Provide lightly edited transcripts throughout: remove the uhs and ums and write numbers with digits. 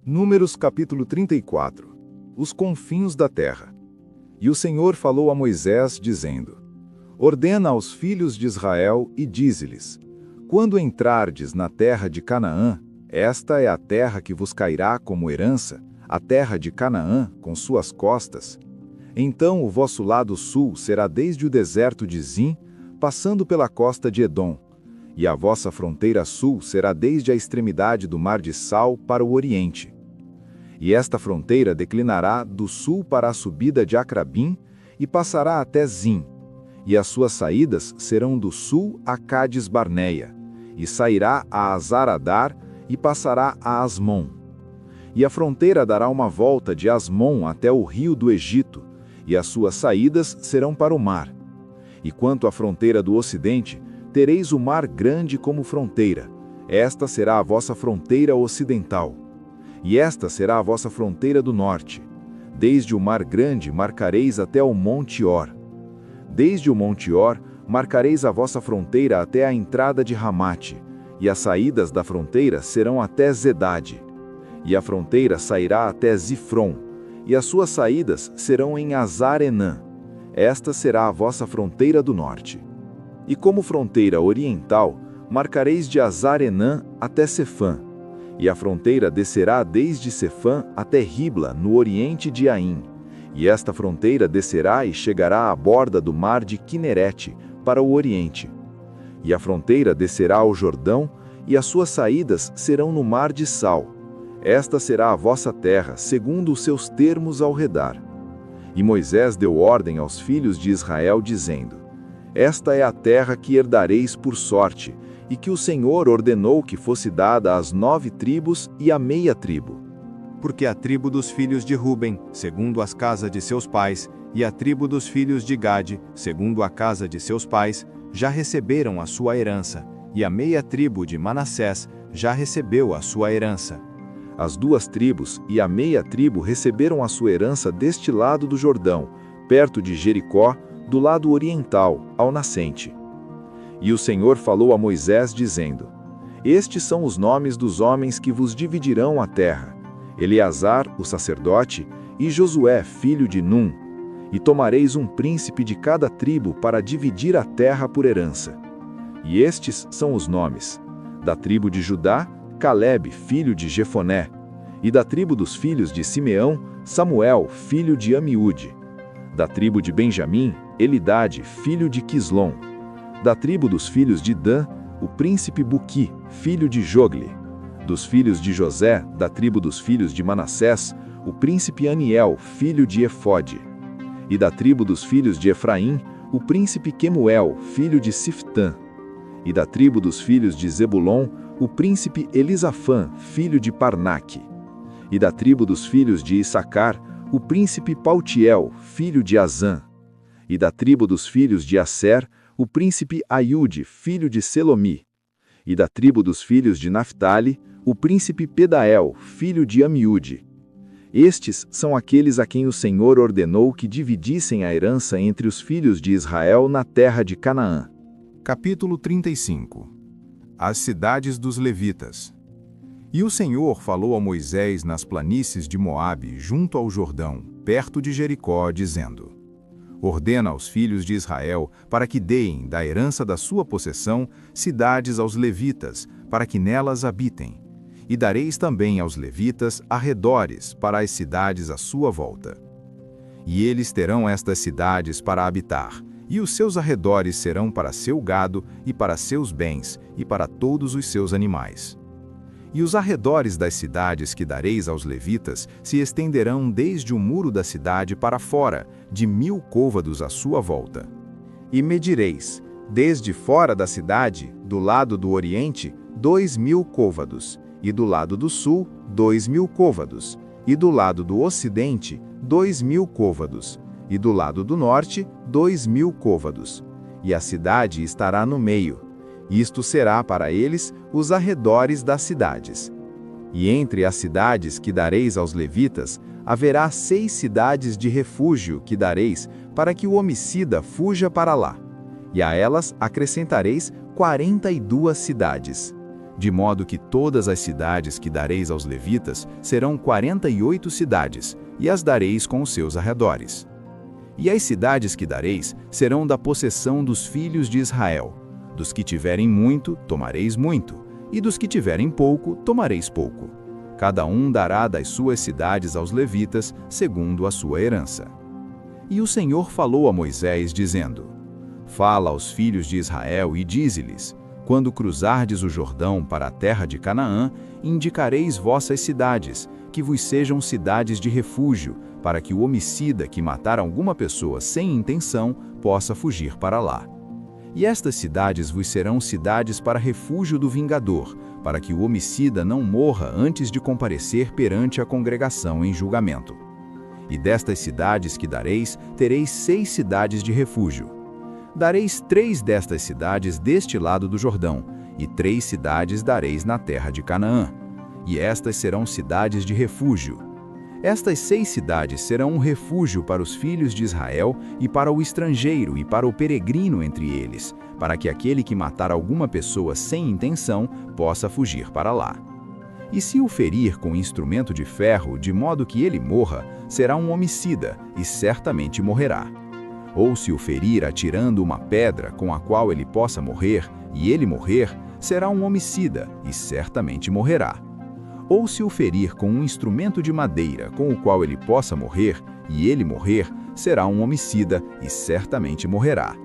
Números capítulo 34. Os confins da terra. E o Senhor falou a Moisés, dizendo: Ordena aos filhos de Israel e dize-lhes: Quando entrardes na terra de Canaã, esta é a terra que vos cairá como herança, a terra de Canaã com suas costas. Então o vosso lado sul será desde o deserto de Zim, passando pela costa de Edom, e a vossa fronteira sul será desde a extremidade do mar de Sal para o oriente. E esta fronteira declinará do sul para a subida de Acrabim e passará até Zim, e as suas saídas serão do sul a Cades Barneia, e sairá a Azaradar e passará a Asmon. E a fronteira dará uma volta de Asmon até o rio do Egito, e as suas saídas serão para o mar. E quanto à fronteira do ocidente, tereis o mar grande como fronteira. Esta será a vossa fronteira ocidental. E esta será a vossa fronteira do norte. Desde o mar grande marcareis até o monte Or. Desde o monte Or marcareis a vossa fronteira até a entrada de Ramate, e as saídas da fronteira serão até Zedade. E a fronteira sairá até Zifron, e as suas saídas serão em Azar-Enã. Esta será a vossa fronteira do norte. E como fronteira oriental, marcareis de Azar-Enã até Sefã, e a fronteira descerá desde Sefã até Ribla, no oriente de Aim, e esta fronteira descerá e chegará à borda do mar de Quinerete, para o oriente. E a fronteira descerá ao Jordão, e as suas saídas serão no mar de Sal. Esta será a vossa terra, segundo os seus termos ao redar. E Moisés deu ordem aos filhos de Israel, dizendo: Esta é a terra que herdareis por sorte, e que o Senhor ordenou que fosse dada às 9 tribos e à meia tribo. Porque a tribo dos filhos de Ruben, segundo as casas de seus pais, e a tribo dos filhos de Gade, segundo a casa de seus pais, já receberam a sua herança, e a meia tribo de Manassés já recebeu a sua herança. As 2 tribos e a meia tribo receberam a sua herança deste lado do Jordão, perto de Jericó, do lado oriental, ao nascente. E o Senhor falou a Moisés, dizendo: Estes são os nomes dos homens que vos dividirão a terra: Eleazar, o sacerdote, e Josué, filho de Num. E tomareis um príncipe de cada tribo para dividir a terra por herança. E estes são os nomes: da tribo de Judá, Calebe, filho de Jefoné, e da tribo dos filhos de Simeão, Samuel, filho de Amiúde. Da tribo de Benjamim, Elidade, filho de Quislom. Da tribo dos filhos de Dan, o príncipe Buqui, filho de Jogle. Dos filhos de José, da tribo dos filhos de Manassés, o príncipe Aniel, filho de Efode. E da tribo dos filhos de Efraim, o príncipe Quemuel, filho de Siftã. E da tribo dos filhos de Zebulon, o príncipe Elisafã, filho de Parnaque. E da tribo dos filhos de Issacar, o príncipe Paltiel, filho de Azã. E da tribo dos filhos de Asser, o príncipe Aiude, filho de Selomi. E da tribo dos filhos de Naphtali, o príncipe Pedael, filho de Amiúde. Estes são aqueles a quem o Senhor ordenou que dividissem a herança entre os filhos de Israel na terra de Canaã. Capítulo 35. As cidades dos levitas. E o Senhor falou a Moisés nas planícies de Moabe, junto ao Jordão, perto de Jericó, dizendo: Ordena aos filhos de Israel para que deem da herança da sua possessão cidades aos levitas, para que nelas habitem. E dareis também aos levitas arredores para as cidades à sua volta. E eles terão estas cidades para habitar, e os seus arredores serão para seu gado e para seus bens e para todos os seus animais. E os arredores das cidades que dareis aos levitas se estenderão desde o muro da cidade para fora, de 1000 côvados à sua volta. E medireis, desde fora da cidade, do lado do oriente, 2000 côvados, e do lado do sul, 2000 côvados, e do lado do ocidente, 2000 côvados, e do lado do norte, 2000 côvados. E a cidade estará no meio. Isto será para eles os arredores das cidades. E entre as cidades que dareis aos levitas, haverá 6 cidades de refúgio que dareis, para que o homicida fuja para lá. E a elas acrescentareis 42 cidades. de modo que todas as cidades que dareis aos levitas serão 48 cidades, e as dareis com os seus arredores. E as cidades que dareis serão da possessão dos filhos de Israel. Dos que tiverem muito, tomareis muito, e dos que tiverem pouco, tomareis pouco. Cada um dará das suas cidades aos levitas, segundo a sua herança. E o Senhor falou a Moisés, dizendo: Fala aos filhos de Israel e dize-lhes: Quando cruzardes o Jordão para a terra de Canaã, indicareis vossas cidades, que vos sejam cidades de refúgio, para que o homicida que matar alguma pessoa sem intenção possa fugir para lá. E estas cidades vos serão cidades para refúgio do vingador, para que o homicida não morra antes de comparecer perante a congregação em julgamento. E destas cidades que dareis, tereis 6 cidades de refúgio. Dareis 3 destas cidades deste lado do Jordão, e 3 cidades dareis na terra de Canaã. E estas serão cidades de refúgio. Estas 6 cidades serão um refúgio para os filhos de Israel e para o estrangeiro e para o peregrino entre eles, para que aquele que matar alguma pessoa sem intenção possa fugir para lá. E se o ferir com instrumento de ferro, de modo que ele morra, será um homicida, e certamente morrerá. Ou se o ferir atirando uma pedra com a qual ele possa morrer, e ele morrer, será um homicida, e certamente morrerá. Ou se o ferir com um instrumento de madeira com o qual ele possa morrer, e ele morrer, será um homicida, e certamente morrerá.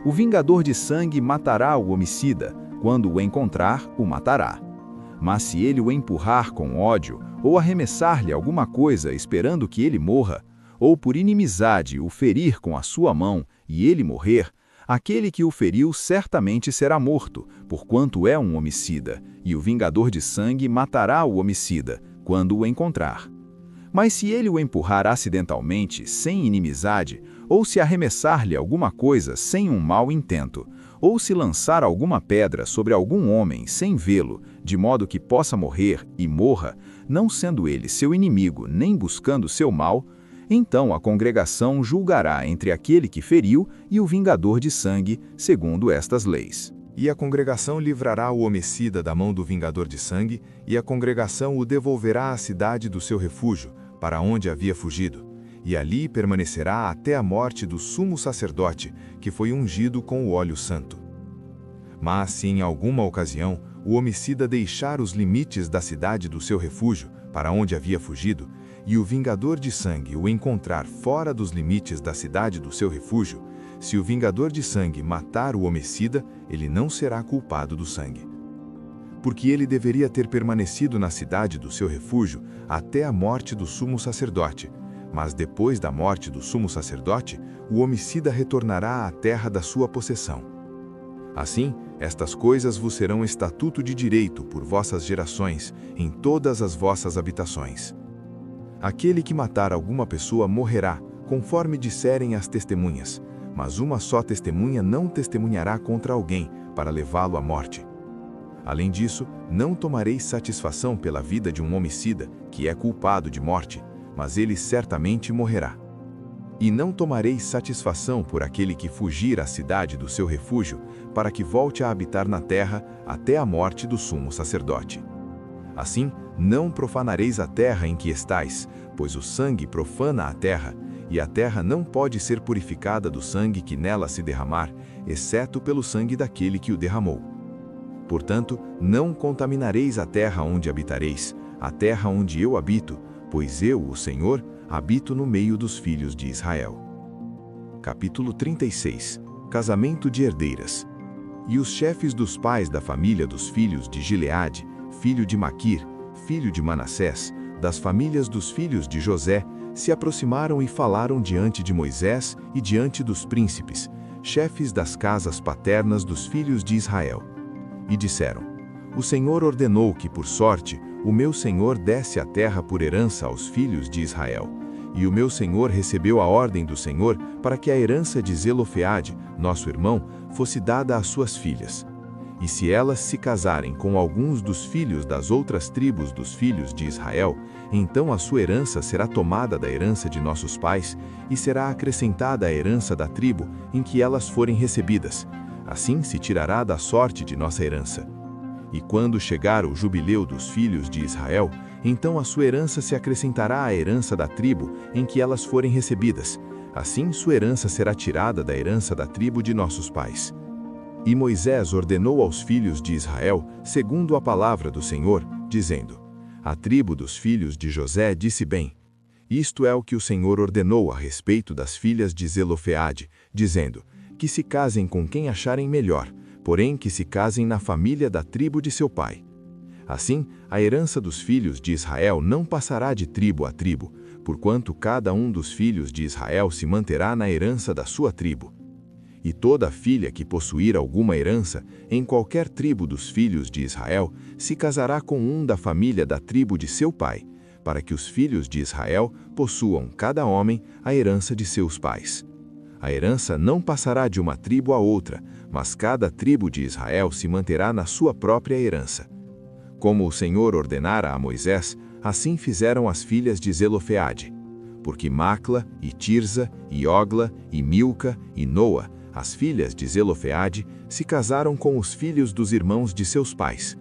O vingador de sangue matará o homicida, quando o encontrar, o matará. Mas se ele o empurrar com ódio, ou arremessar-lhe alguma coisa esperando que ele morra, ou por inimizade o ferir com a sua mão, e ele morrer, aquele que o feriu certamente será morto, porquanto é um homicida, e o vingador de sangue matará o homicida, quando o encontrar. Mas se ele o empurrar acidentalmente, sem inimizade, ou se arremessar-lhe alguma coisa sem um mau intento, ou se lançar alguma pedra sobre algum homem sem vê-lo, de modo que possa morrer e morra, não sendo ele seu inimigo nem buscando seu mal, então a congregação julgará entre aquele que feriu e o vingador de sangue, segundo estas leis. E a congregação livrará o homicida da mão do vingador de sangue, e a congregação o devolverá à cidade do seu refúgio, para onde havia fugido, e ali permanecerá até a morte do sumo sacerdote, que foi ungido com o óleo santo. Mas se em alguma ocasião o homicida deixar os limites da cidade do seu refúgio, para onde havia fugido, e o vingador de sangue o encontrar fora dos limites da cidade do seu refúgio, se o vingador de sangue matar o homicida, ele não será culpado do sangue. Porque ele deveria ter permanecido na cidade do seu refúgio até a morte do sumo sacerdote, mas depois da morte do sumo sacerdote, o homicida retornará à terra da sua possessão. Assim, estas coisas vos serão estatuto de direito por vossas gerações, em todas as vossas habitações. Aquele que matar alguma pessoa morrerá, conforme disserem as testemunhas, mas uma só testemunha não testemunhará contra alguém, para levá-lo à morte. Além disso, não tomareis satisfação pela vida de um homicida, que é culpado de morte, mas ele certamente morrerá. E não tomareis satisfação por aquele que fugir à cidade do seu refúgio, para que volte a habitar na terra até a morte do sumo sacerdote. Assim, não profanareis a terra em que estais, pois o sangue profana a terra, e a terra não pode ser purificada do sangue que nela se derramar, exceto pelo sangue daquele que o derramou. Portanto, não contaminareis a terra onde habitareis, a terra onde eu habito, pois eu, o Senhor, habito no meio dos filhos de Israel. Capítulo 36. Casamento de herdeiras. E os chefes dos pais da família dos filhos de Gileade, filho de Maquir, filho de Manassés, das famílias dos filhos de José, se aproximaram e falaram diante de Moisés e diante dos príncipes, chefes das casas paternas dos filhos de Israel. E disseram: O Senhor ordenou que, por sorte, o meu senhor desse a terra por herança aos filhos de Israel. E o meu senhor recebeu a ordem do Senhor para que a herança de Zelofeade, nosso irmão, fosse dada às suas filhas. E se elas se casarem com alguns dos filhos das outras tribos dos filhos de Israel, então a sua herança será tomada da herança de nossos pais, e será acrescentada à herança da tribo em que elas forem recebidas. Assim se tirará da sorte de nossa herança. E quando chegar o jubileu dos filhos de Israel, então a sua herança se acrescentará à herança da tribo em que elas forem recebidas. Assim sua herança será tirada da herança da tribo de nossos pais. E Moisés ordenou aos filhos de Israel, segundo a palavra do Senhor, dizendo: A tribo dos filhos de José disse bem. Isto é o que o Senhor ordenou a respeito das filhas de Zelofeade, dizendo: Que se casem com quem acharem melhor, porém que se casem na família da tribo de seu pai. Assim, a herança dos filhos de Israel não passará de tribo a tribo, porquanto cada um dos filhos de Israel se manterá na herança da sua tribo. E toda filha que possuir alguma herança, em qualquer tribo dos filhos de Israel, se casará com um da família da tribo de seu pai, para que os filhos de Israel possuam, cada homem, a herança de seus pais. A herança não passará de uma tribo a outra, mas cada tribo de Israel se manterá na sua própria herança. Como o Senhor ordenara a Moisés, assim fizeram as filhas de Zelofeade. Porque Macla, e Tirza, e Ogla, e Milca, e Noa, as filhas de Zelofeade, se casaram com os filhos dos irmãos de seus pais.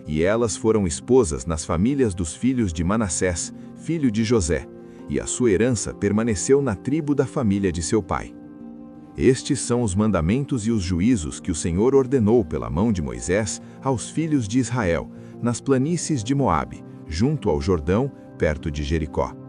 E elas foram esposas nas famílias dos filhos de Manassés, filho de José, e a sua herança permaneceu na tribo da família de seu pai. Estes são os mandamentos e os juízos que o Senhor ordenou pela mão de Moisés aos filhos de Israel, nas planícies de Moabe, junto ao Jordão, perto de Jericó.